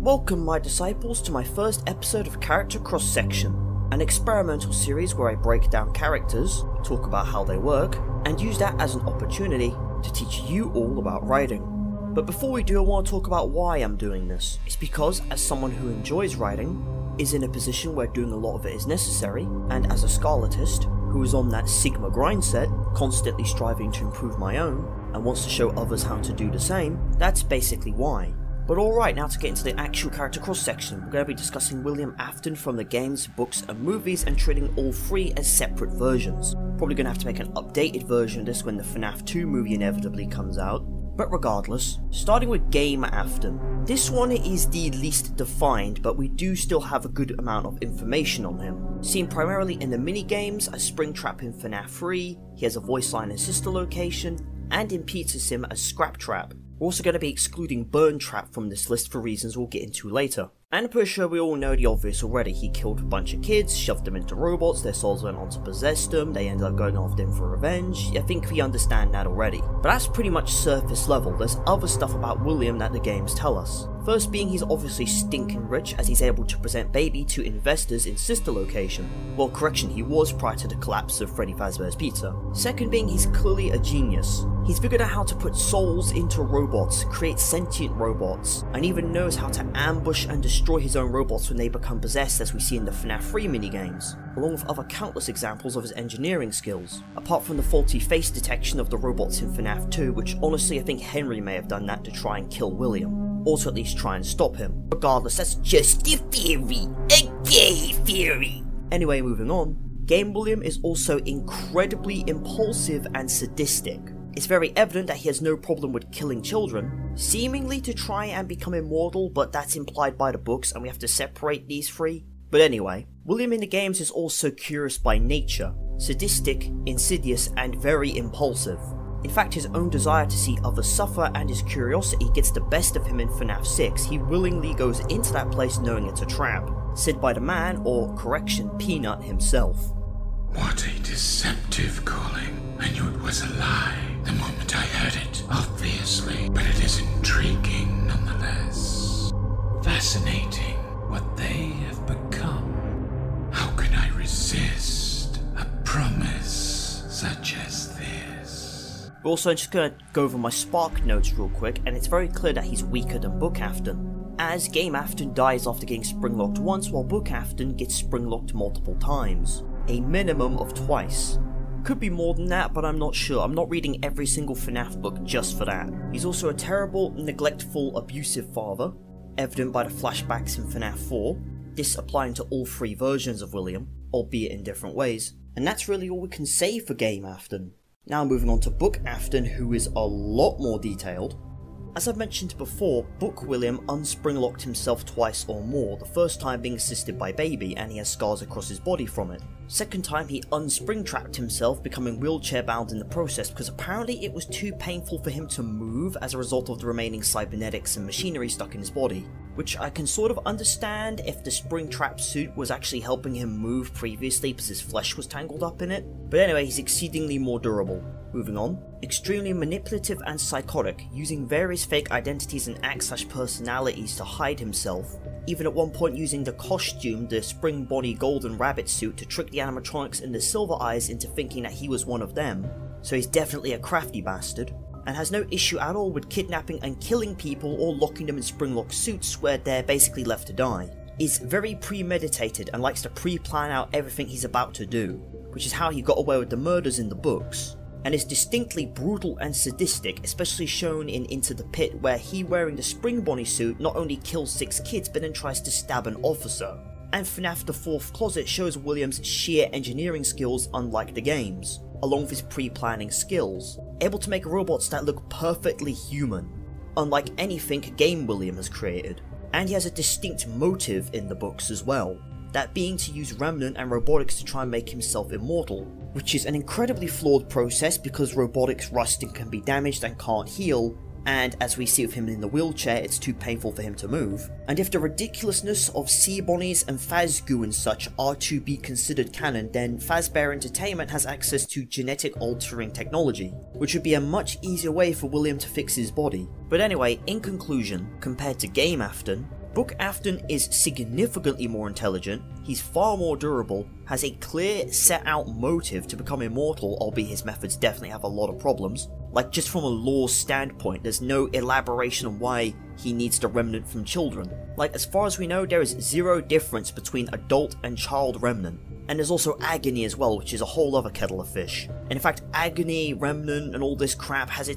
Welcome my disciples to my first episode of Character Cross Section, an experimental series where I break down characters, talk about how they work, and use that as an opportunity to teach you all about writing. But before we do, I want to talk about why I'm doing this. It's because, as someone who enjoys writing, is in a position where doing a lot of it is necessary, and as a scarletist, who is on that Sigma grind set, constantly striving to improve my own, and wants to show others how to do the same, that's basically why. But alright, now to get into the actual character cross section, we're going to be discussing William Afton from the games, books and movies and treating all three as separate versions. Probably going to have to make an updated version of this when the FNAF 2 movie inevitably comes out. But regardless, starting with Game Afton. This one is the least defined, but we do still have a good amount of information on him. Seen primarily in the mini-games as Springtrap in FNAF 3, he has a voice line in Sister Location, and in Pizza Sim as Scraptrap. We're also going to be excluding Burntrap from this list for reasons we'll get into later. And I'm pretty sure we all know the obvious already. He killed a bunch of kids, shoved them into robots, their souls went on to possess them, they ended up going after him for revenge. I think we understand that already. But that's pretty much surface level. There's other stuff about William that the games tell us. First being he's obviously stinking rich as he's able to present Baby to investors in Sister Location. Well, correction, he was prior to the collapse of Freddy Fazbear's Pizza. Second being he's clearly a genius. He's figured out how to put souls into robots, create sentient robots, and even knows how to ambush and destroy his own robots when they become possessed, as we see in the FNAF 3 minigames, along with other countless examples of his engineering skills, apart from the faulty face detection of the robots in FNAF 2, which honestly I think Henry may have done that to try and kill William, or to at least try and stop him. Regardless, that's just a theory, a gay theory. Anyway, moving on, Game William is also incredibly impulsive and sadistic. It's very evident that he has no problem with killing children, seemingly to try and become immortal, but that's implied by the books and we have to separate these three. But anyway, William in the games is also curious by nature, sadistic, insidious, and very impulsive. In fact, his own desire to see others suffer and his curiosity gets the best of him in FNAF 6. He willingly goes into that place knowing it's a trap, said by the man, or correction, Peanut himself. What a deceptive calling. I knew it was a lie the moment I heard it, obviously, but it is intriguing nonetheless. Fascinating what they have become. How can I resist a promise such as this? We're also just going to go over my Spark notes real quick, and it's very clear that he's weaker than Book Afton, as Game Afton dies after getting springlocked once, while Book Afton gets springlocked multiple times. A minimum of twice. Could be more than that, but I'm not sure. I'm not reading every single FNAF book just for that. He's also a terrible, neglectful, abusive father, evident by the flashbacks in FNAF 4, this applying to all three versions of William, albeit in different ways. And that's really all we can say for Game Afton. Now moving on to Book Afton, who is a lot more detailed. As I've mentioned before, Book William unspringlocked himself twice or more, the first time being assisted by Baby and he has scars across his body from it. Second time he unspringtrapped himself, becoming wheelchair bound in the process because apparently it was too painful for him to move as a result of the remaining cybernetics and machinery stuck in his body. Which I can sort of understand if the Springtrap suit was actually helping him move previously because his flesh was tangled up in it. But anyway, he's exceedingly more durable. Moving on. Extremely manipulative and psychotic, using various fake identities and acts/personalities to hide himself, even at one point using the costume, the Spring Bonnie Golden Rabbit suit, to trick the animatronics and the Silver Eyes into thinking that he was one of them, so he's definitely a crafty bastard, and has no issue at all with kidnapping and killing people or locking them in springlock suits where they're basically left to die. Is very premeditated and likes to pre-plan out everything he's about to do, which is how he got away with the murders in the books. And is distinctly brutal and sadistic, especially shown in Into the Pit, where he, wearing the Spring Bonnie suit, not only kills 6 kids but then tries to stab an officer. And FNAF The Fourth Closet shows William's sheer engineering skills unlike the games, along with his pre-planning skills, able to make robots that look perfectly human, unlike anything Game William has created. And he has a distinct motive in the books as well, that being to use Remnant and robotics to try and make himself immortal, which is an incredibly flawed process because robotics rust and can be damaged and can't heal, and as we see with him in the wheelchair, it's too painful for him to move. And if the ridiculousness of Sea Bonnies and Fazgoo and such are to be considered canon, then Fazbear Entertainment has access to genetic altering technology, which would be a much easier way for William to fix his body. But anyway, in conclusion, compared to Game Afton, Book Afton is significantly more intelligent, he's far more durable, has a clear set out motive to become immortal, albeit his methods definitely have a lot of problems. Like, just from a lore standpoint, there's no elaboration on why he needs the remnant from children. Like, as far as we know, there is zero difference between adult and child remnant. And there's also agony as well, which is a whole other kettle of fish. And in fact, agony, remnant, and all this crap has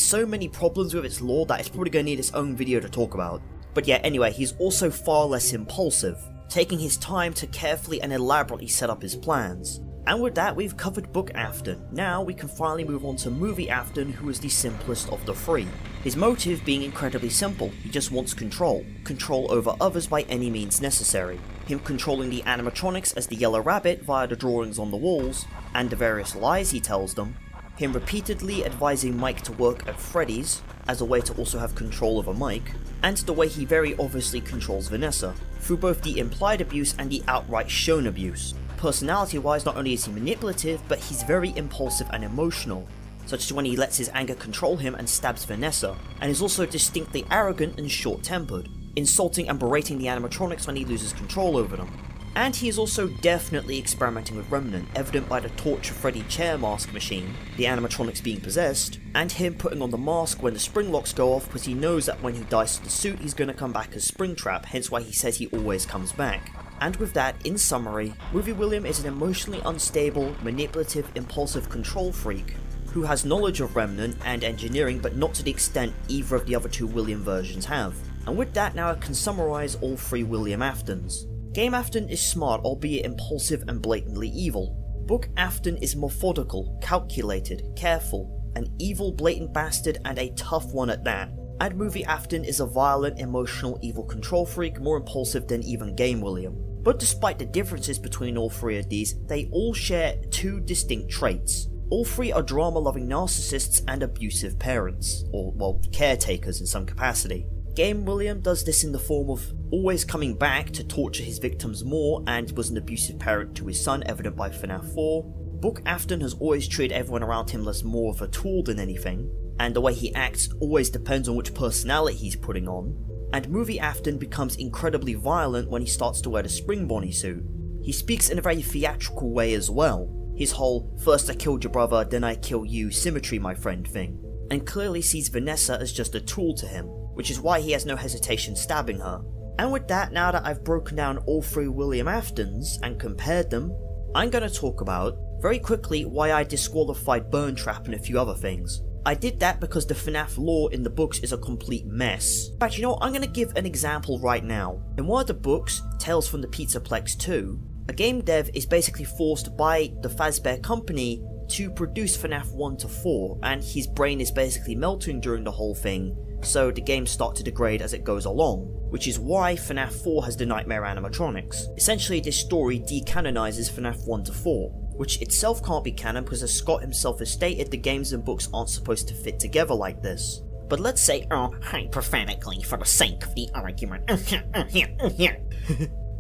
so many problems with its lore that it's probably going to need its own video to talk about. But yeah, anyway, he's also far less impulsive, taking his time to carefully and elaborately set up his plans. And with that, we've covered Book Afton. Now we can finally move on to Movie Afton, who is the simplest of the three. His motive being incredibly simple, he just wants control. Control over others by any means necessary. Him controlling the animatronics as the Yellow Rabbit via the drawings on the walls, and the various lies he tells them. Him repeatedly advising Mike to work at Freddy's, as a way to also have control over Mike, and the way he very obviously controls Vanessa, through both the implied abuse and the outright shown abuse. Personality-wise, not only is he manipulative, but he's very impulsive and emotional, such as when he lets his anger control him and stabs Vanessa, and is also distinctly arrogant and short-tempered, insulting and berating the animatronics when he loses control over them. And he is also definitely experimenting with Remnant, evident by the Torture Freddy chair mask machine, the animatronics being possessed, and him putting on the mask when the spring locks go off because he knows that when he dies to the suit he's going to come back as Springtrap, hence why he says he always comes back. And with that, in summary, Movie William is an emotionally unstable, manipulative, impulsive control freak who has knowledge of Remnant and engineering, but not to the extent either of the other two William versions have. And with that, now I can summarise all three William Aftons. Game Afton is smart, albeit impulsive and blatantly evil. Book Afton is methodical, calculated, careful, an evil blatant bastard and a tough one at that. And Movie Afton is a violent, emotional, evil control freak, more impulsive than even Game William. But despite the differences between all three of these, they all share two distinct traits. All three are drama-loving narcissists and abusive parents, or, well, caretakers in some capacity. Game William does this in the form of always coming back to torture his victims more and was an abusive parent to his son, evident by FNAF 4. Book Afton has always treated everyone around him as more of a tool than anything, and the way he acts always depends on which personality he's putting on. And Movie Afton becomes incredibly violent when he starts to wear the Spring Bonnie suit. He speaks in a very theatrical way as well, his whole "first I killed your brother, then I kill you, symmetry my friend" thing, and clearly sees Vanessa as just a tool to him, which is why he has no hesitation stabbing her. And with that, now that I've broken down all three William Aftons and compared them, I'm going to talk about, very quickly, why I disqualified Burntrap and a few other things. I did that because the FNAF lore in the books is a complete mess. In fact, you know what, I'm going to give an example right now. In one of the books, Tales from the Pizzaplex 2, a game dev is basically forced by the Fazbear company to produce FNAF 1 to 4, and his brain is basically melting during the whole thing, so the games start to degrade as it goes along, which is why FNAF 4 has the Nightmare animatronics. Essentially, this story decanonizes FNAF 1 to 4, which itself can't be canon because, as Scott himself has stated, the games and books aren't supposed to fit together like this. But let's say, hypothetically, for the sake of the argument,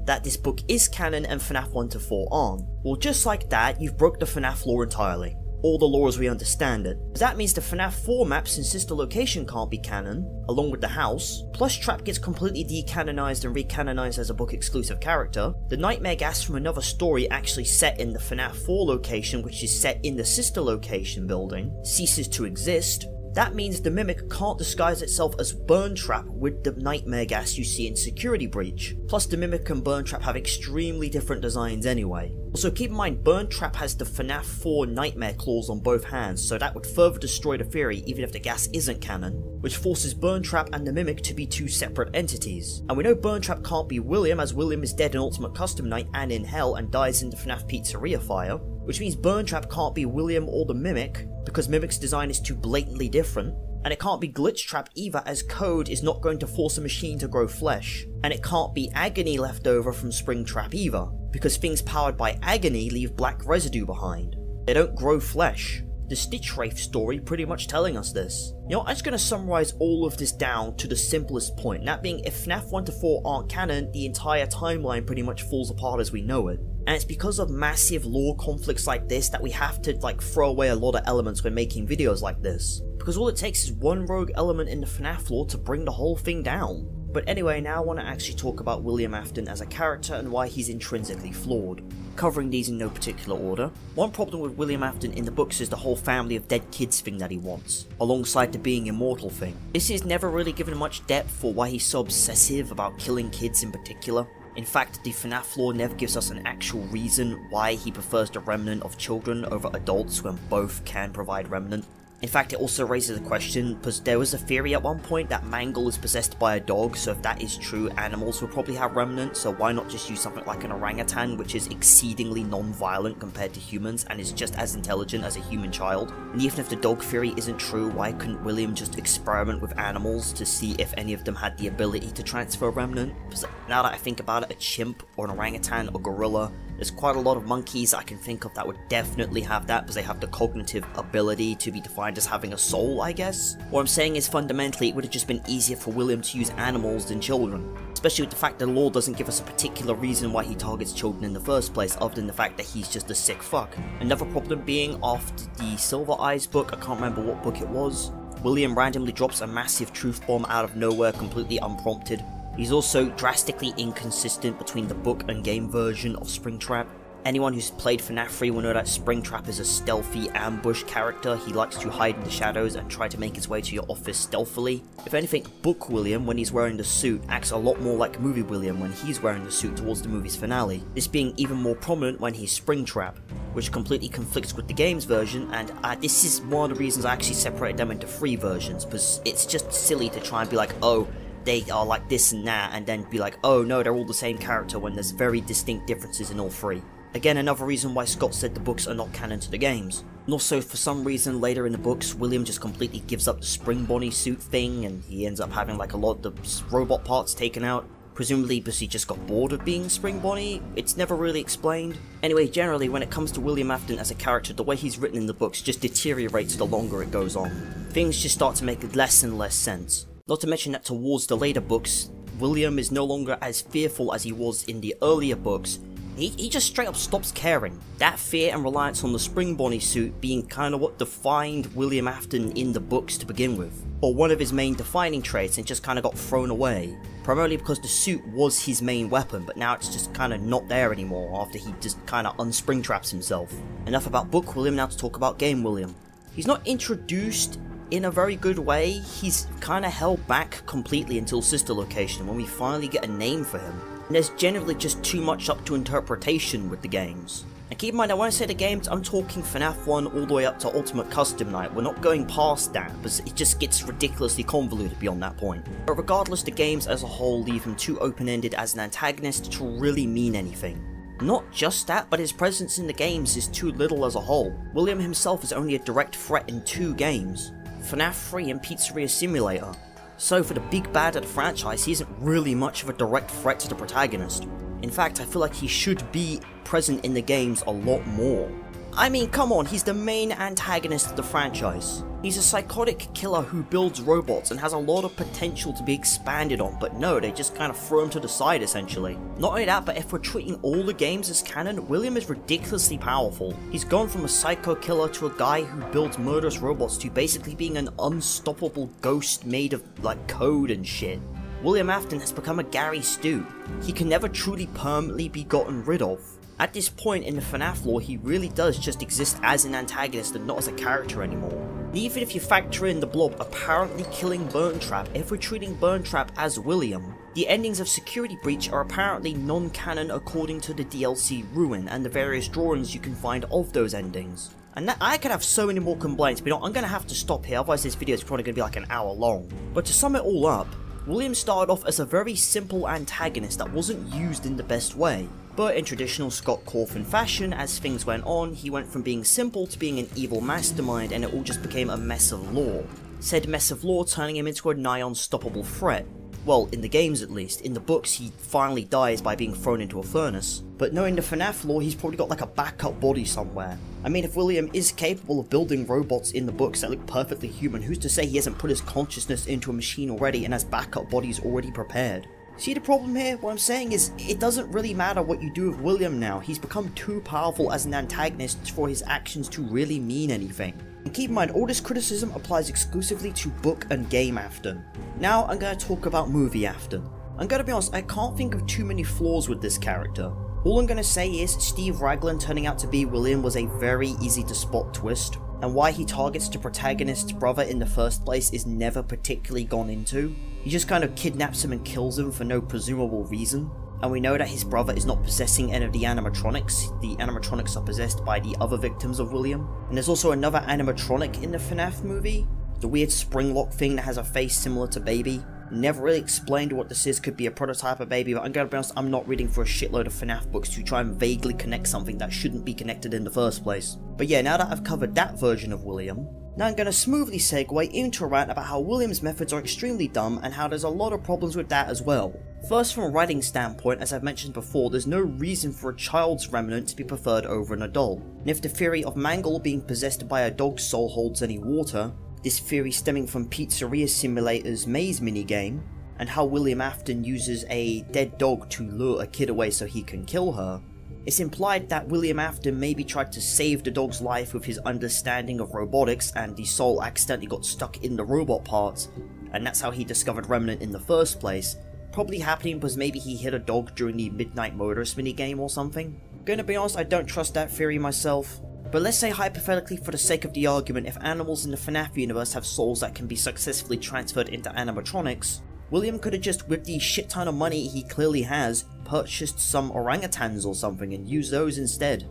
that this book is canon and FNAF 1 to 4 aren't. Well, just like that, you've broke the FNAF lore entirely. All the lore as we understand it. That means the FNAF 4 maps and sister location can't be canon, along with the house, plus Trap gets completely decanonized and recanonized as a book exclusive character, the Nightmare gas from another story actually set in the FNAF 4 location, which is set in the sister location building, ceases to exist. That means the Mimic can't disguise itself as Burntrap with the Nightmare gas you see in Security Breach. Plus the Mimic and Burntrap have extremely different designs anyway. Also keep in mind, Burntrap has the FNAF 4 Nightmare claws on both hands, so that would further destroy the theory even if the gas isn't canon, which forces Burntrap and the Mimic to be two separate entities. And we know Burntrap can't be William, as William is dead in Ultimate Custom Night and in Hell and dies in the FNAF Pizzeria fire, which means Burntrap can't be William or the Mimic, because Mimic's design is too blatantly different, and it can't be Glitchtrap either, as code is not going to force a machine to grow flesh, and it can't be Agony left over from Springtrap either, because things powered by Agony leave black residue behind. They don't grow flesh. The Stitch Wraith story pretty much telling us this. You know, I'm just going to summarise all of this down to the simplest point, that being if FNAF 1 to 4 aren't canon, the entire timeline pretty much falls apart as we know it. And it's because of massive lore conflicts like this that we have to throw away a lot of elements when making videos like this. Because all it takes is one rogue element in the FNAF lore to bring the whole thing down. But anyway, now I want to actually talk about William Afton as a character and why he's intrinsically flawed. Covering these in no particular order. One problem with William Afton in the books is the whole family of dead kids thing that he wants, alongside the being immortal thing. This is never really given much depth for why he's so obsessive about killing kids in particular. In fact, the FNAF lore never gives us an actual reason why he prefers the remnant of children over adults when both can provide remnant. In fact, it also raises a question, because there was a theory at one point that Mangle is possessed by a dog, so if that is true, animals will probably have remnant, so why not just use something like an orangutan, which is exceedingly non-violent compared to humans, and is just as intelligent as a human child? And even if the dog theory isn't true, why couldn't William just experiment with animals to see if any of them had the ability to transfer remnant? Because now that I think about it, a chimp, or an orangutan, or gorilla, there's quite a lot of monkeys I can think of that would definitely have that, because they have the cognitive ability to be defined as having a soul, I guess. What I'm saying is, fundamentally, it would have just been easier for William to use animals than children. Especially with the fact that the lore doesn't give us a particular reason why he targets children in the first place, other than the fact that he's just a sick fuck. Another problem being, after the Silver Eyes book, I can't remember what book it was, William randomly drops a massive truth bomb out of nowhere completely unprompted. He's also drastically inconsistent between the book and game version of Springtrap. Anyone who's played FNAF 3 will know that Springtrap is a stealthy ambush character. He likes to hide in the shadows and try to make his way to your office stealthily. If anything, Book William, when he's wearing the suit, acts a lot more like Movie William when he's wearing the suit towards the movie's finale, this being even more prominent when he's Springtrap, which completely conflicts with the game's version, and this is one of the reasons I actually separated them into 3 versions, because it's just silly to try and be like, oh, they are like this and that, and then be like, oh no, they're all the same character, when there's very distinct differences in all 3. Again, another reason why Scott said the books are not canon to the games. And also, for some reason, later in the books, William just completely gives up the Spring Bonnie suit thing, and he ends up having like a lot of the robot parts taken out. Presumably because he just got bored of being Spring Bonnie. It's never really explained. Anyway, generally, when it comes to William Afton as a character, the way he's written in the books just deteriorates the longer it goes on. Things just start to make less and less sense. Not to mention that towards the later books, William is no longer as fearful as he was in the earlier books. He just straight up stops caring. That fear and reliance on the Spring Bonnie suit being kind of what defined William Afton in the books to begin with, or one of his main defining traits, and just kind of got thrown away. Primarily because the suit was his main weapon, but now it's just kind of not there anymore after he just kind of unspringtraps himself. Enough about Book William, now to talk about Game William. He's not introduced in a very good way. He's kind of held back completely until Sister Location, when we finally get a name for him. And there's generally just too much up to interpretation with the games. And keep in mind that when I say the games, I'm talking FNAF 1 all the way up to Ultimate Custom Night. We're not going past that, because it just gets ridiculously convoluted beyond that point. But regardless, the games as a whole leave him too open-ended as an antagonist to really mean anything. Not just that, but his presence in the games is too little as a whole. William himself is only a direct threat in 2 games, FNAF 3 and Pizzeria Simulator. So for the big bad of the franchise, he isn't really much of a direct threat to the protagonist. In fact, I feel like he should be present in the games a lot more. I mean, come on, he's the main antagonist of the franchise. He's a psychotic killer who builds robots and has a lot of potential to be expanded on, but no, they just kind of throw him to the side essentially. Not only that, but if we're treating all the games as canon, William is ridiculously powerful. He's gone from a psycho killer to a guy who builds murderous robots to basically being an unstoppable ghost made of like code and shit. William Afton has become a Gary Stu. He can never truly permanently be gotten rid of. At this point in the FNAF lore, he really does just exist as an antagonist and not as a character anymore. And even if you factor in the Blob apparently killing Burntrap, if we're treating Burntrap as William, the endings of Security Breach are apparently non-canon according to the DLC Ruin and the various drawings you can find of those endings. And I could have so many more complaints, but you know, I'm going to have to stop here, otherwise this video is probably going to be like an hour long. But to sum it all up, William started off as a very simple antagonist that wasn't used in the best way. But in traditional Scott Cawthon fashion, as things went on, he went from being simple to being an evil mastermind, and it all just became a mess of lore. Said mess of lore turning him into a nigh unstoppable threat. Well, in the games at least. In the books, he finally dies by being thrown into a furnace. But knowing the FNAF lore, he's probably got like a backup body somewhere. I mean, if William is capable of building robots in the books that look perfectly human, who's to say he hasn't put his consciousness into a machine already and has backup bodies already prepared? See the problem here? What I'm saying is, it doesn't really matter what you do with William now. He's become too powerful as an antagonist for his actions to really mean anything. And keep in mind, all this criticism applies exclusively to book and game Afton. Now I'm going to talk about movie Afton. I'm going to be honest, I can't think of too many flaws with this character. All I'm going to say is Steve Raglan turning out to be William was a very easy to spot twist, and why he targets the protagonist's brother in the first place is never particularly gone into. He just kind of kidnaps him and kills him for no presumable reason. And we know that his brother is not possessing any of the animatronics. The animatronics are possessed by the other victims of William. And there's also another animatronic in the FNAF movie, the weird spring-lock thing that has a face similar to Baby. Never really explained what this is, could be a prototype of Baby, but I'm gonna be honest, I'm not reading for a shitload of FNAF books to try and vaguely connect something that shouldn't be connected in the first place. But yeah, now that I've covered that version of William, now I'm gonna smoothly segue into a rant about how William's methods are extremely dumb and how there's a lot of problems with that as well. First, from a writing standpoint, as I've mentioned before, there's no reason for a child's remnant to be preferred over an adult. And if the theory of Mangle being possessed by a dog's soul holds any water, this theory stemming from Pizzeria Simulator's maze minigame, and how William Afton uses a dead dog to lure a kid away so he can kill her, it's implied that William Afton maybe tried to save the dog's life with his understanding of robotics and the soul accidentally got stuck in the robot parts, and that's how he discovered Remnant in the first place. Probably happening because maybe he hit a dog during the Midnight Motorist minigame or something. Gonna be honest, I don't trust that theory myself. But let's say hypothetically for the sake of the argument, if animals in the FNAF universe have souls that can be successfully transferred into animatronics, William could have just, with the shit ton of money he clearly has, purchased some orangutans or something and used those instead.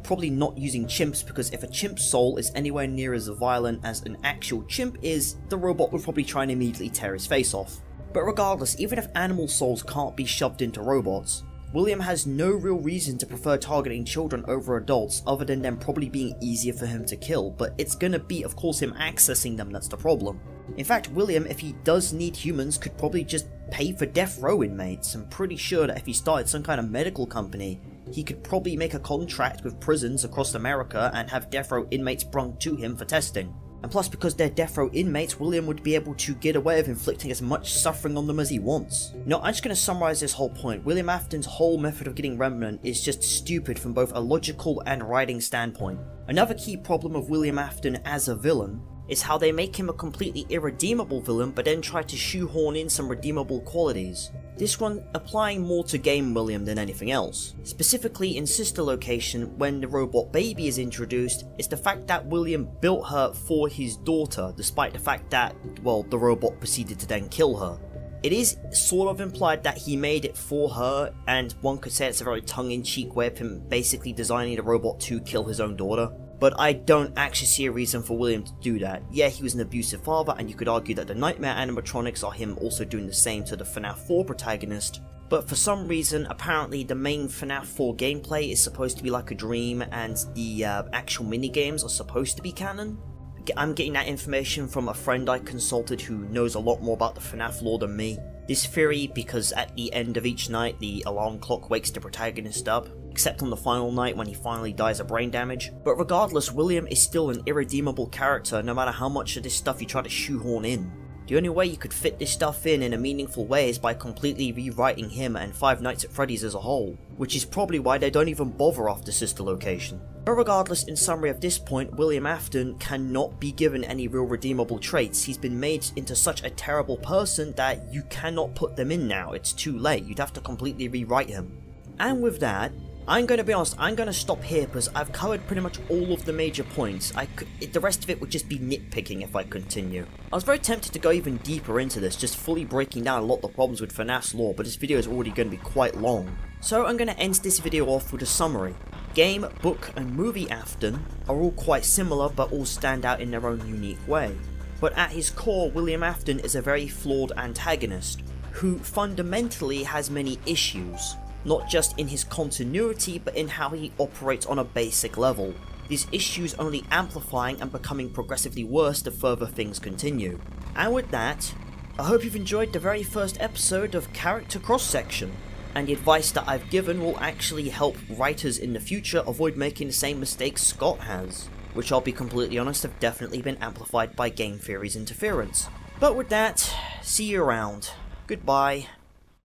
Probably not using chimps, because if a chimp's soul is anywhere near as violent as an actual chimp is, the robot would probably try and immediately tear his face off. But regardless, even if animal souls can't be shoved into robots, William has no real reason to prefer targeting children over adults other than them probably being easier for him to kill, but it's gonna be of course him accessing them that's the problem. In fact, William, if he does need humans, could probably just pay for death row inmates. I'm pretty sure that if he started some kind of medical company, he could probably make a contract with prisons across America and have death row inmates brung to him for testing. And plus, because they're death row inmates, William would be able to get away with inflicting as much suffering on them as he wants. Now, I'm just going to summarize this whole point. William Afton's whole method of getting Remnant is just stupid from both a logical and writing standpoint. Another key problem of William Afton as a villain is how they make him a completely irredeemable villain but then try to shoehorn in some redeemable qualities. This one applying more to game William than anything else. Specifically in Sister Location, when the robot Baby is introduced, it's the fact that William built her for his daughter, despite the fact that, well, the robot proceeded to then kill her. It is sort of implied that he made it for her, and one could say it's a very tongue-in-cheek way of him basically designing the robot to kill his own daughter. But I don't actually see a reason for William to do that. Yeah, he was an abusive father, and you could argue that the Nightmare animatronics are him also doing the same to the FNAF 4 protagonist. But for some reason, apparently the main FNAF 4 gameplay is supposed to be like a dream, and the actual minigames are supposed to be canon. I'm getting that information from a friend I consulted who knows a lot more about the FNAF lore than me. This theory, because at the end of each night the alarm clock wakes the protagonist up, except on the final night when he finally dies of brain damage. But regardless, William is still an irredeemable character no matter how much of this stuff you try to shoehorn in. The only way you could fit this stuff in a meaningful way is by completely rewriting him and Five Nights at Freddy's as a whole, which is probably why they don't even bother after Sister Location. But regardless, in summary at this point, William Afton cannot be given any real redeemable traits. He's been made into such a terrible person that you cannot put them in now. It's too late. You'd have to completely rewrite him. And with that, I'm going to be honest, I'm going to stop here because I've covered pretty much all of the major points. The rest of it would just be nitpicking if I continue. I was very tempted to go even deeper into this, just fully breaking down a lot of the problems with FNAF's lore, but this video is already going to be quite long. So I'm going to end this video off with a summary. Game, book and movie Afton are all quite similar but all stand out in their own unique way. But at his core, William Afton is a very flawed antagonist, who fundamentally has many issues. Not just in his continuity, but in how he operates on a basic level. These issues only amplifying and becoming progressively worse the further things continue. And with that, I hope you've enjoyed the very first episode of Character Cross Section, and the advice that I've given will actually help writers in the future avoid making the same mistakes Scott has, which I'll be completely honest have definitely been amplified by game theory's interference. But with that, see you around. Goodbye.